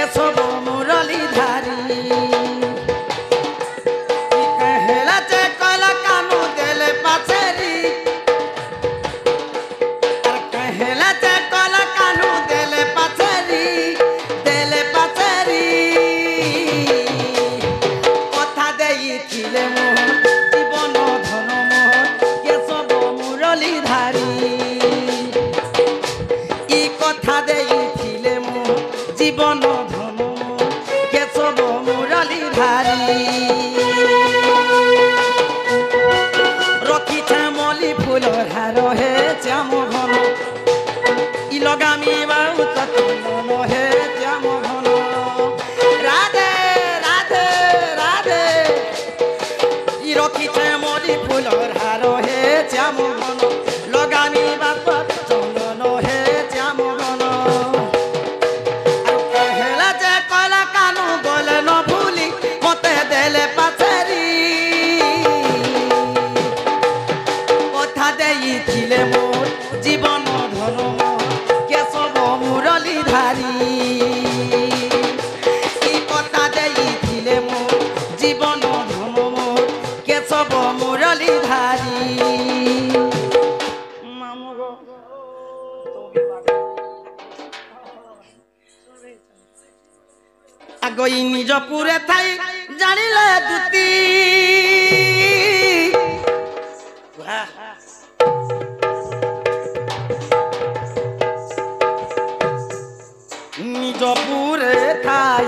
केशव मुरलीधारी कहला चे कहला कानू देले पाछेरी कहला चे कहला कानू देले पाछेरी कथा देइथिले मोह जीवन धन मोह केशव मुरलीधारी ई कथा देइथिले मोह जीवन धन मोह केशव मुरलीधारी रखिछे मली फूलर हार हे श्याम घन ई लगामी बाऊ चंदन हे श्याम घन राधे राधे राधे ई रखिछे मली फूलर हार हे श्याम घन लगामी बाऊ चंदन हे श्याम घन कहला जे कहला कानू बोले न भूली मते देले पाछेरी कथा देइथिले मोर जीवन धन केशव मुरलीधारी ई कथा देइथिले मोर जीवन धन मोर केशव मुरलीधारी मामगो আগই নিজ পুরে থাই জানিলে দুতি নিজ পুরে থাই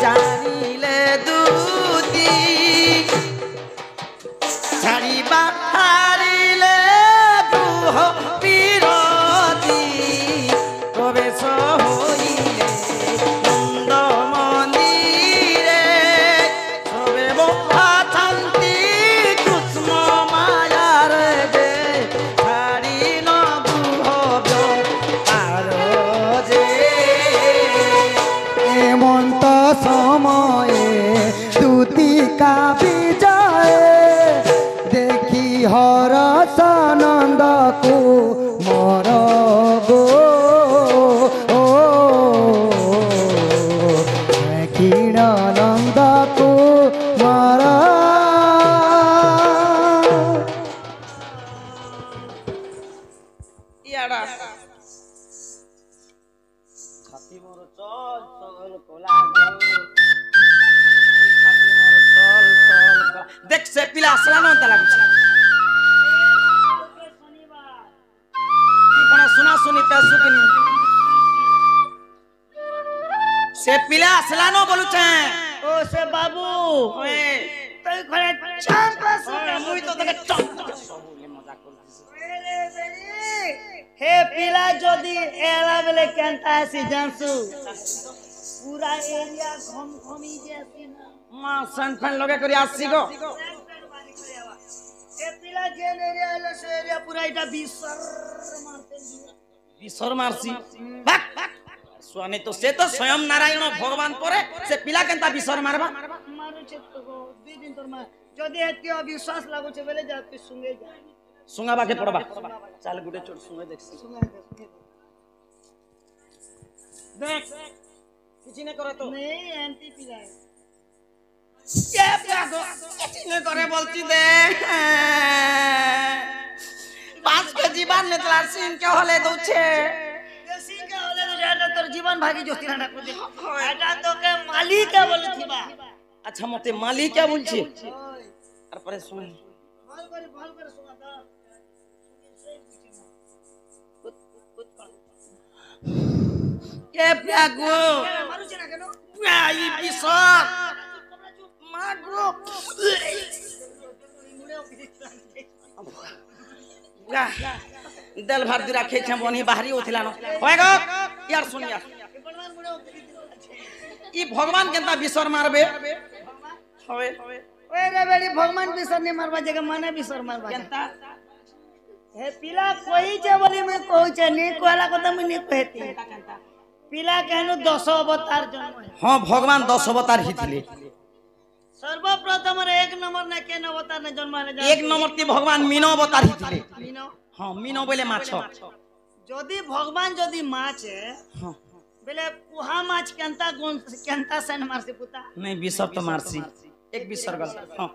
জানিলে দুতি ছাড়িবা হারিলে দুহ বিরতি প্রবেশ হইলে নন্দ মন্দিরে সবে বহাছন্তি কুষ্ম মায়ার যে ছাড়ি ন দুহ আর যে হেমন্ত সময়ে দুতিকা বিজয়ে দেখি হরসানন্দকু মর গো ক্ষীণানন্দকু মর ইয়াড়া ছাতি মোর চল চল কোলা গো ছাতি মোর চল চল দেখ সে পিলা আসলা না তা লাগুছে কি কোন শুনা শুনি পেছু কিনি সে পিলা আসলা না বলুছে ও সে বাবু ওয়ে তুই ঘরে চাম্পা শুনে মুই তো তোকে চপ সবুলে মজা করছিস হে পিলা যদি এলা বেলে কেনতা আসি জানসু পুরা এরিয়া ঘম ঘমি যে আসি না মা সানফান লগে করি আসছি গো হে পিলা যে এরিয়া এলো সে এরিয়া পুরা এটা বিসর মারতে দিয়ে বিসর মারছি ভাগ स्वामी तो से तो स्वयं नारायण भगवान परे से पिला केनता बिसर मारबा मारुचे तो दुई दिन तोर मा जदी एति अविश्वास लागो छे बेले जा तू सुंगे जा सुंगाबा के पड़बा चल गुडे चोट सुंगे देखसी सुंगे देख किछि ने करे तो नहीं एंटी पिला ये प्यागो किछि ने करे बोलती दे पांच के जीवन ने तलार सिंह के होले दउछे देसी के होले तो जादा तोर जीवन भागी जोतिरा ना को दे एटा तो के मालिक के बोलथिबा अच्छा मते मालिक क्या बोलछी और परे सुन भाल करे सुना ता ये प्यागो मारुचे ना केनो आई बिसर मागो दल भात दिरा खेछे बनी बाहरी उथिला न होय गो यार सुन यार ई भगवान केनता बिसर मारबे होय ओए रे बेड़ी भगवान बिसर नहीं मारबा जगह माने बिसर मारबा केनता हे पिला कोई जे बोली मैं कहूचे नहीं कहला কথা मैं नहीं कहती पिला कहनु 10 अवतार जन्म है हां भगवान 10 अवतार ही थिले सर्वप्रथम रे एक नंबर ने के अवतार ने जन्म ले एक नंबर ती भगवान मीनो अवतार ही थिले मीनो हां मीनो बोले माछ जदी भगवान जदी माछ है हां বেলে কুহা মাছ কেনতা সেন মারছে পুতা नहीं बिसर तो मारसी एक बिसर गल हाँ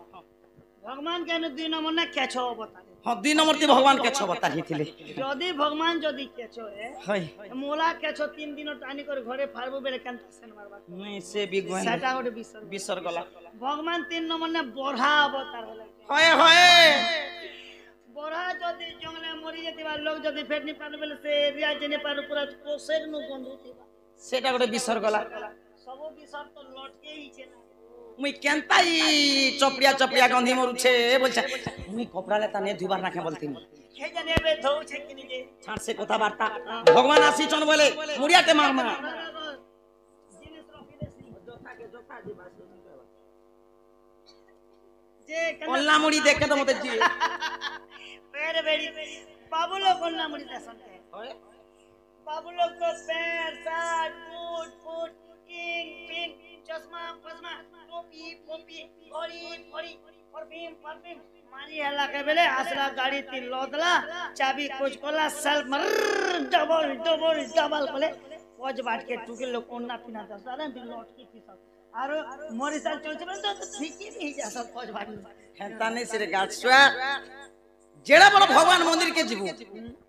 ভগবান কেন 2 নম্বর না কেছো অবতার हाँ 2 नंबर ती भगवान के छ बता हिथिले যদি ভগবান যদি কেছো এ हाय মোলা কেছো 3 দিন টানি করে ঘরে ফারবো বেলে কেনতা সেন মারবা नहीं से भी गोइन সেটা ওটা বিসর बिसर गला ভগবান 3 নম্বর না বড়া অবতার হলে हाय हाय বড়া যদি জঙ্গলে মরি যেতিবা লোক যদি ফেটনি পারবে বেলে সে এরিয়া জেনে পারবে পুরা কোসেক নু গন্ধ উঠিবা सेटा गोटे बिसर गला সব বিসর তো লটকে হিছে না मुई केनता ई चपड़िया चपड़िया गंधी मरुछे बोलछे मुई कपड़ा लेता ने दुबार नाखे बोलती হে জানে বে ধৌছে কি নিজে छाड़ से कथा बार्ता भगवान आसी चन बोले मुड़ियाते मार मार জিনিস রখিলে জোতা দিবা যে ओल्ला मुड़ी देखे तो मते जी पैर बेड़ी बाबू लोग कोल्ला मुड़ी दसन है बाबू लोग तो पैर shirt boot boot king pin चश्मा पश्मा टोपी पोपी घड़ी घड़ी परफ्यूम परफ्यूम मारी हल्ला के बेले आसरा गाड़ी ती लोदला चाबी कुछ कोला सल मर डबल डबल डबल बोले पज बाट के टुके लोग कोन्ना पिना दसाला दिन लौट की थी सब और मोरी साल चलছে বলে তো ঠিকই नहीं जा सब पज बाट हेंता नहीं सिरे गाछ छुआ जेड़ा बड़ भगवान मंदिर के जीवु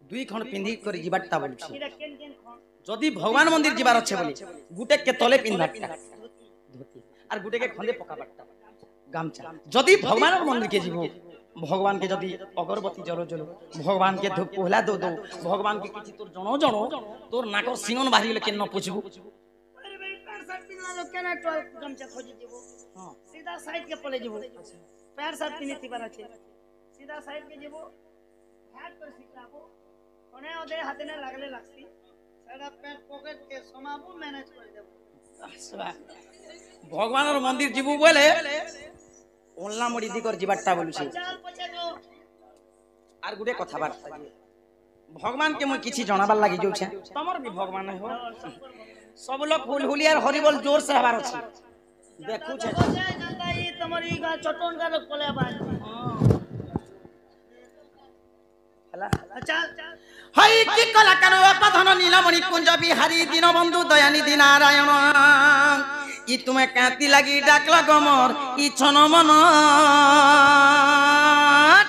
दुई खण पिंधी कर जीवाटा बोलछि এটা কেন কেন খন जदि भगवान मंदिर जीवार अच्छे बोली गुटे के तले पिंधाटा धोती और गुटे के खंदे पकाबाटा गामछा जदि भगवान मंदिर के जीवु भगवान के जदि अगरबत्ती जरो जलो भगवान के धूप पहला दो दो भगवान के किछि तोर जनो जनो तोर नाकर सिंगन बाहरी ले के न पुछबु अरे भाई पैर शर्ट पिना लो केना टोल गमछा खोज देबो हां सीधा साइड के पले जेबो पैर शर्ट पिनी थी बारा छे सीधा साइड के जेबो हाथ पर सिकाबो कोने ओदे हाथे ने लागले लागसी साडा पैर पॉकेट के समाबो मैनेज कर देबो भगवान और मंदिर जीवु बोले ओल्ला मुड़ी दिकर जीवाटा बोलछि चाल पछे गो आर गुटे कथा बार्ता भगवान के मैं किछि जणाबार लागि जाउ छे तमर भी भगवान हो सब लोग फूल हुलियार हरिबोल जोर से हबार अछि देखू छे जनता ई तमरी गा चटोन का लोग पले बाज हला चल चल हई की कलाकार अपधन नीलमणि कुंज बिहारी दीन बंधु दयानिधि नारायण ई तुम्हें कांति लगी डाकला गमर ई छन मन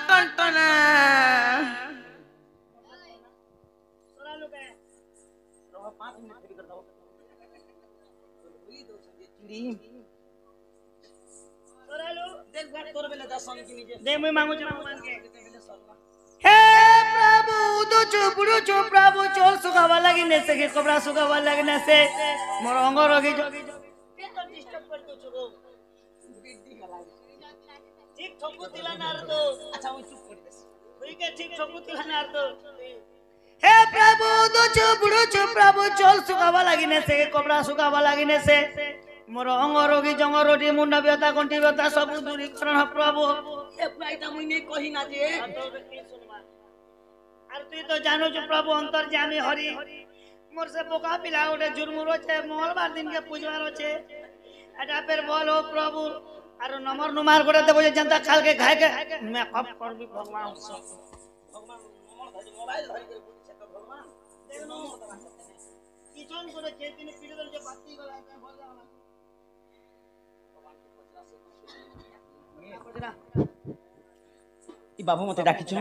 टनटना सोरा लोग है रहो 5 मिनट फ्री कर दो सोरा लोग देख बात कर बेले दसन की नीचे दे मैं मांगू मान के हे प्रभु तो चुपड़ू चुप प्रभु चोल सुगावा लगी ने से के कपड़ा सुगावा लगने से मोर अंग रोगी जो तो डिस्टर्ब कर तो चुगो ठीक ठोकू तिला नार तो अच्छा वो चुप कर दे ठीक है ठीक ठोकू तिला नार तो हे प्रभु तो चुपड़ू चुप प्रभु चोल सुगावा लगी ने से के कपड़ा सुगावा लगी ने से मोर अंग रोगी जंग रोटी मुंडा व्यथा कंठी व्यथा सब दूरीकरण प्रभु ए प्राइटा मुई नहीं कहि ना जे আর তুই তো জানো যে প্রভু অন্তর্যামী হরি মোর সে বোকা পিলা ওটে ঝুরমুর আছে মঙ্গলবার দিনকে পূজবার আছে এটা ফের বলো প্রভু আর নমর নুমার করে দেবো যে জনতা কালকে খাইকে মেকআপ করবি ভগবান भगवान मोबाइल धरि के बोलছে তো भगवान দেখনো কিজন করে যে দিন পিড়ে যে বাতি গলা এটা বল দাও ई बाबू मते डाकिछु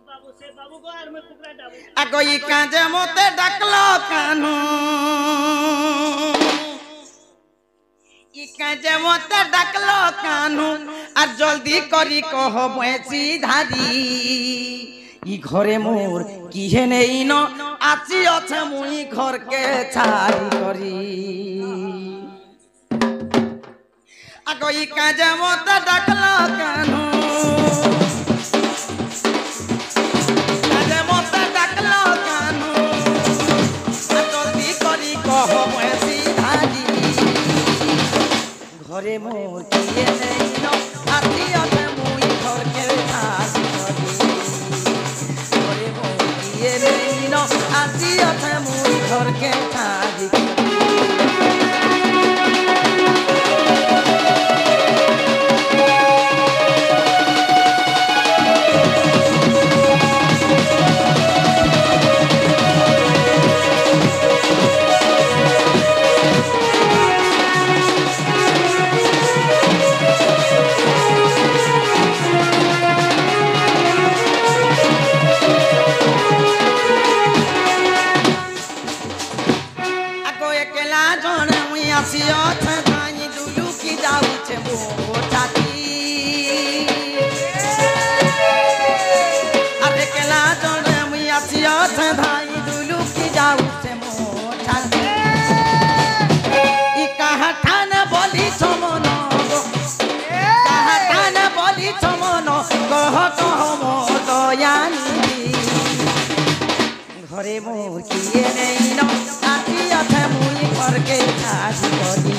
बाबू से बाबू को और मैं कुकरा डाबू आगो ई काजे मते डाकलो कानू ई काजे मते डाकलो कानू आ जल्दी करी कह बैसी धारी ई घरे मोर किहे नेई न आची अछे मुई घर के छाड़ी करी आगो ई काजे मते डाकलो कानू घरे मोर किए नहीं न आती अते मुई घर के छाड़ी करी घरे मोर किए नहीं न आती अते मुई घर के छाड़ी केला जण मुई आसियो थाई दुलू की जाऊ छे मो छाती अरे केला जण मुई आसियो थाई दुलू की जाऊ छे मो छाती ई कहा ठान बोली छमनो कहा ठान बोली छमनो कह कह मो दयानी घरे मोर किए नहीं न आती अथे मुई घर के छाड़ी करी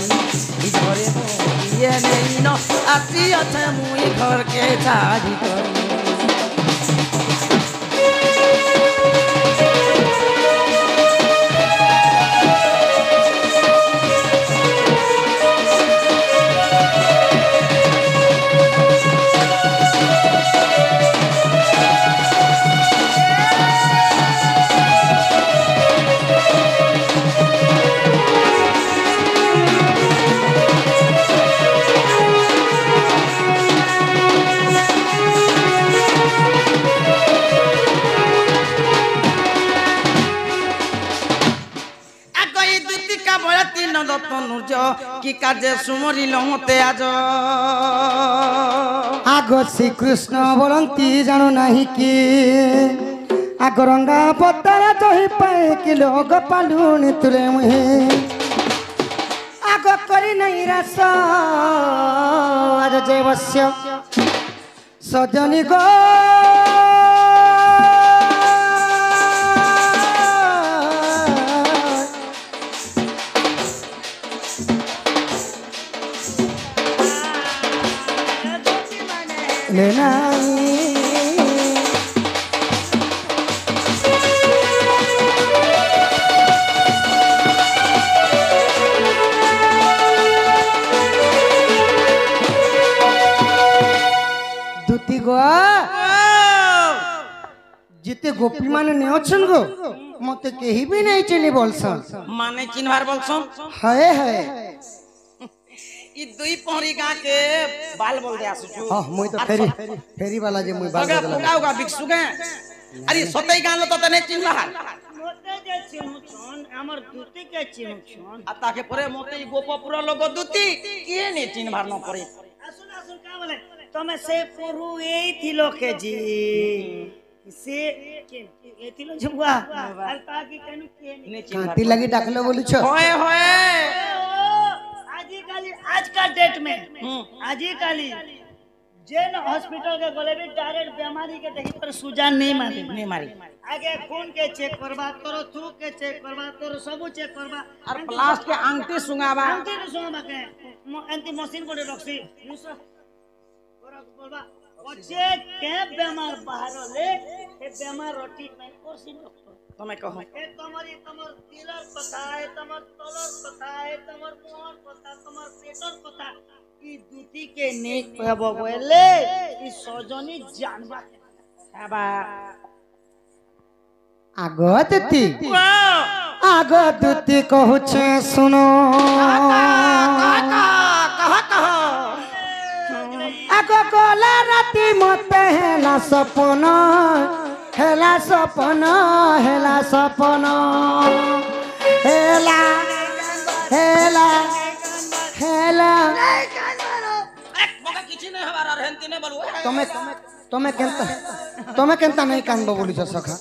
घरे मोर किए नहीं न आती अथे मुई घर के छाड़ी करी কি কাজে সুমরিল মতে আজ আগ শ্রীকৃষ্ণ বলন্তি জানো নাহি কি আগ রঙ্গা পতারা দহি পায়ে কি লোক পালুনি তুলে মুহে আগ করি নাই রাস আজ যে বস্য সজনি গো দুতি গো जिते गोपी माने ने अछन गो मते केही भी नहीं चिनी बोलसन माने चिन्हवार बोलसन हाय हाय ई दुई पहरी गा के बाल बोल दे आसु छु हां मुई तो फेरी वाला जे मुई बाल बोल दे फुकाउगा भिक्षु गे अरे सतई गालो त तने चिन्हला मोते जे चिन्हु छन हमर दूती के चिन्हु छन आ ताके परे मोते ई गोपपुर लोग दूती के ने चिन्हवार न परे আসুন আসুন কা বলে তুমি সে পুরু এই থিলো কে জি से ए থিলো জুয়া আর তাকি কেন কে ने चिन्हवार कांती लगी डाकलो बोली छ होए होए आज का डेट में आजिकाली जेन हॉस्पिटल के गले भी डायरेक्ट बीमारी के देखी पर सुजान नहीं मारी आगे खून के चेक करवा करो थूक के चेक करवा करो सब चेक करवा और प्लास्ट के अंगठी सुंगावा अंगठी सुंगावा के एंटी मशीन को रखसी मुसा करक बोलबा ओचे के बीमार बाहर ले ए बीमार रोटी में करसी डॉक्टर तमे कहो ए तुम्हारी तमर दिलर पता है तमर तलर पता है तमर मोहर पता तमर पेटर पता ई दूती के नेक कहबो बोले ई सजनी जानबा बाबा आगतती आगतती कहू छे सुनो कहा आग गला राती मते हेला सपना हेला सपना हेला सपना हेला हेला हेला मगा किछि नै हबार रहंती नै बोलू तमे केनता नहीं कानबो बोली छ सखा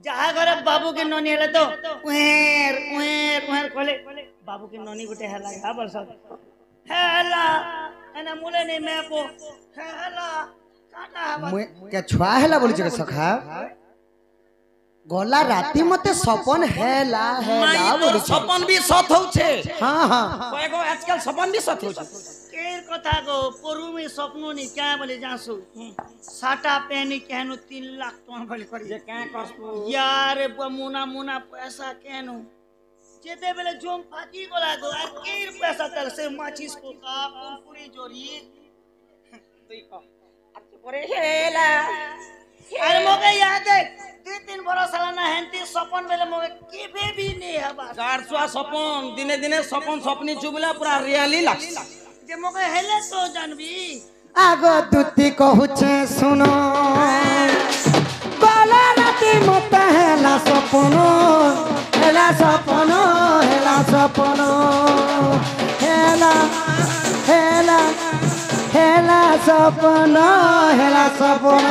जहाँ घर बाबू के ननी हेले तो उहेर उहेर उहेर खोले बाबू के ननी गुटे हेला गा बरस हेला एना मुले नहीं मैं को हेला काटा हवा मुए क्या छुआ हेला बोली छ सखा गला राती मते सपन हेला हेला बोली छ सपन भी सत हो छे हां हां कएगो आजकल सपन भी सत हो छे केर कथा को पुरु में सपनो नहीं क्या बोले जासु साटा पेनी कहनु 3 लाख टका बोले करी जे क्या करसु यार मुना मुना पैसा कहनु जेते बेले जोम फाकी गोला गो और केर पैसा तर से माचिस को का कुरकुरी जोरी तुई को आज परे हेला अरे मोके याद है 2-3 बरस सालाना हेंती सपन बेले मोके केबे भी नहीं हबा चारसुआ सपन दिने दिने सपन सपनी चुबला पूरा रियली लागस जे मोके हेले तो जानबी आगो दुती कहू छे सुनो गला राती मते हेला सपनो सपन हेला सपन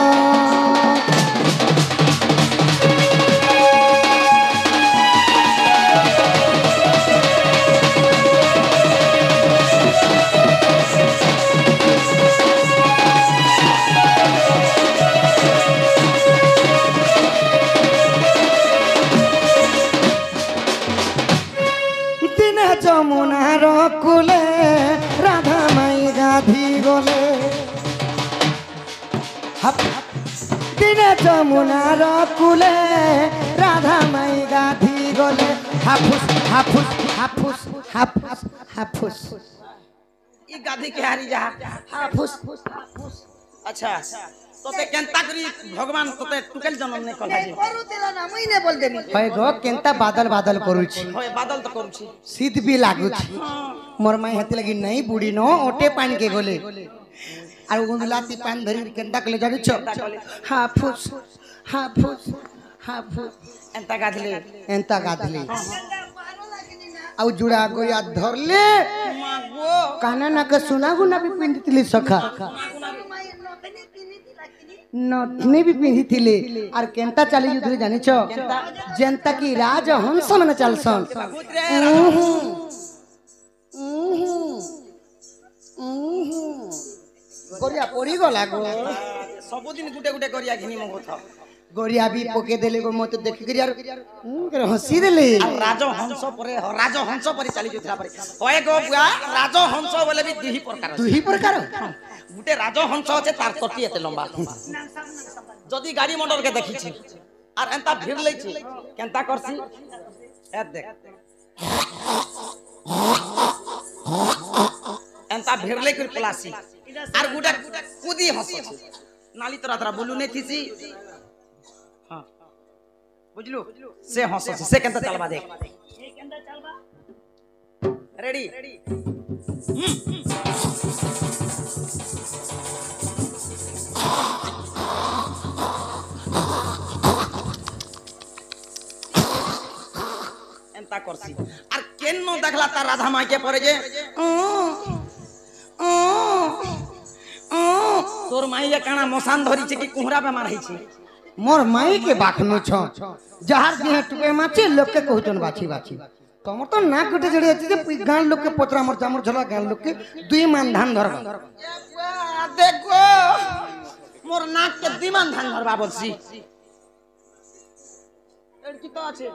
दिने जमुनार कूले राधा माई गाधी गले दिने जमुनार कूले राधा माई गाधी गले हाफुस हाफुस हाफुस हाफुस हाफुस ई गाधी के हारी जा हाफुस अच्छा तोते केनता करी भगवान तोते टुकेल जन्म ने कला जी करू तेला ना महीने बोल देनी হয় গো কেনতা বাদল বাদল করুছি होय बादल तो करूची শীত বি লাগুছি মোর মাই হেতে লাগি নাই বুড়ি ন ওটে পানি কে গলে আর উন্দলাতি পান ধরি কেনতা কলে জানিছ হাফুস হাফুস হাফুস एंता गाधले এনতা গাধলি मारो लागनी ना আউ জুড়া গয়া ধরলে मागो কানা নাকে সোনা গুনা বি পিন্ধিতিলি সখা माई नतनी पिनी थी लागनी নথনি বি পিন্ধিতিলি আর কেনতা চালি যুধলি জানিছ জেনতা কি রাজ হংস মানে চালসন গড়িয়া পড়ি গলা গো सब दिन गुटे गुटे करिया घिनी मगो था গড়িয়া বি পকে দেলে গো মতে দেখি করি আর হসি দেলে राज हंस परे चली जोथरा परे होय गो बुआ राज हंस बोले भी दुही प्रकार अछि। দুই প্রকার गुटे राज हंस আছে तार तटी एते लंबा जदी गाड़ी मोटर के देखि छी आर एंता भीड़ लई छी केनता करसी ए देख एंता भीड़ लई कर पलासी आर गुटे कूदी हंस छी नाली तोरा तोरा बोलू नै थीसी हां बुझलु से हंस छी से केनता चलबा देख ये केंदा चलबा रेडी एंता करसी आर केन्नो देखला ता राधा माई के परे जे तोर माई ये काना मसान धरी छै कि कुहरा पे मारै छै मोर माई के बाखनो छ जहार दिहे टुके माछे लोक के कहतन बाछी बाछी तमर तो ना कटे जड़ी अछि जे गान लोक के पोतरा मोर जामर झला गान लोक के दुई मान धान धरबा देखो मोर नाक के दिमान धान धरबा बोलसी लड़की तो আছে